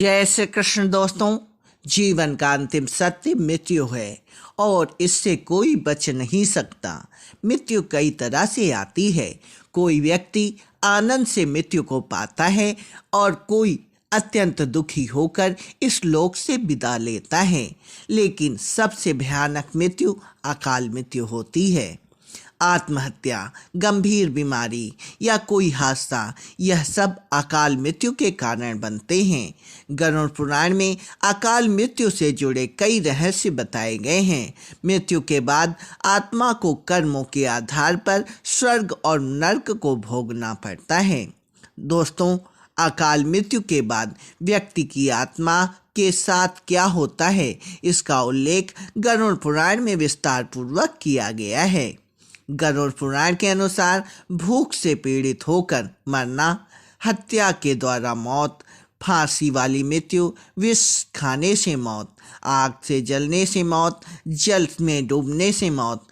जय श्री कृष्ण दोस्तों। जीवन का अंतिम सत्य मृत्यु है और इससे कोई बच नहीं सकता। मृत्यु कई तरह से आती है। कोई व्यक्ति आनंद से मृत्यु को पाता है और कोई अत्यंत दुखी होकर इस लोक से विदा लेता है। लेकिन सबसे भयानक मृत्यु अकाल मृत्यु होती है। आत्महत्या, गंभीर बीमारी या कोई हादसा, यह सब अकाल मृत्यु के कारण बनते हैं। गरुड़ पुराण में अकाल मृत्यु से जुड़े कई रहस्य बताए गए हैं। मृत्यु के बाद आत्मा को कर्मों के आधार पर स्वर्ग और नर्क को भोगना पड़ता है। दोस्तों, अकाल मृत्यु के बाद व्यक्ति की आत्मा के साथ क्या होता है, इसका उल्लेख गरुड़ पुराण में विस्तार पूर्वक किया गया है। गरुड़ पुराण के अनुसार भूख से पीड़ित होकर मरना, हत्या के द्वारा मौत, फांसी वाली मृत्यु, विष खाने से मौत, आग से जलने से मौत, जल में डूबने से मौत,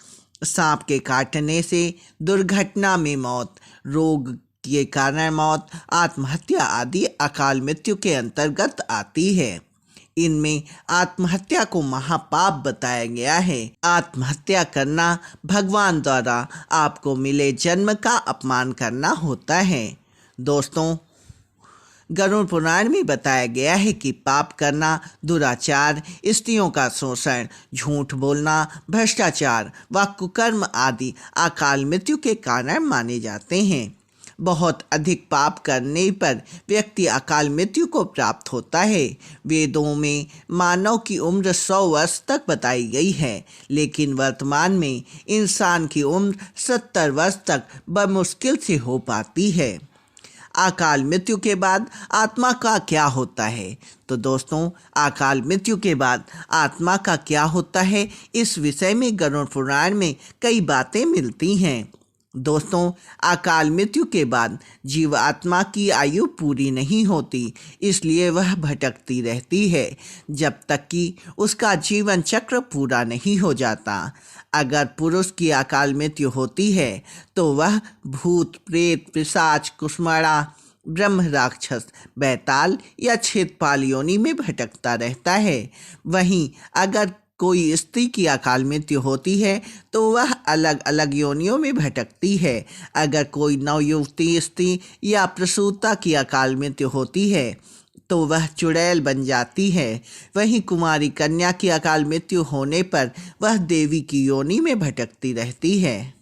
सांप के काटने से, दुर्घटना में मौत, रोग के कारण मौत, आत्महत्या आदि अकाल मृत्यु के अंतर्गत आती है। इनमें आत्महत्या को महापाप बताया गया है। आत्महत्या करना भगवान द्वारा आपको मिले जन्म का अपमान करना होता है। दोस्तों, गरुड़ पुराण में बताया गया है कि पाप करना, दुराचार, स्त्रियों का शोषण, झूठ बोलना, भ्रष्टाचार व कुकर्म आदि अकाल मृत्यु के कारण माने जाते हैं। बहुत अधिक पाप करने पर व्यक्ति अकाल मृत्यु को प्राप्त होता है। वेदों में मानव की उम्र 100 वर्ष तक बताई गई है, लेकिन वर्तमान में इंसान की उम्र 70 वर्ष तक बमुश्किल से हो पाती है। अकाल मृत्यु के बाद आत्मा का क्या होता है? तो दोस्तों, अकाल मृत्यु के बाद आत्मा का क्या होता है, इस विषय में गरुड़ पुराण में कई बातें मिलती हैं। दोस्तों, अकाल मृत्यु के बाद जीवात्मा की आयु पूरी नहीं होती, इसलिए वह भटकती रहती है जब तक कि उसका जीवन चक्र पूरा नहीं हो जाता। अगर पुरुष की अकाल मृत्यु होती है तो वह भूत, प्रेत, पिशाच, कुष्मांडा, ब्रह्म राक्षस, बैताल या क्षेत्रपाल योनि में भटकता रहता है। वहीं अगर कोई स्त्री की अकाल मृत्यु होती है तो वह अलग अलग योनियों में भटकती है। अगर कोई नवयुवती स्त्री या प्रसूता की अकाल मृत्यु होती है तो वह चुड़ैल बन जाती है। वहीं कुमारी कन्या की अकाल मृत्यु होने पर वह देवी की योनि में भटकती रहती है।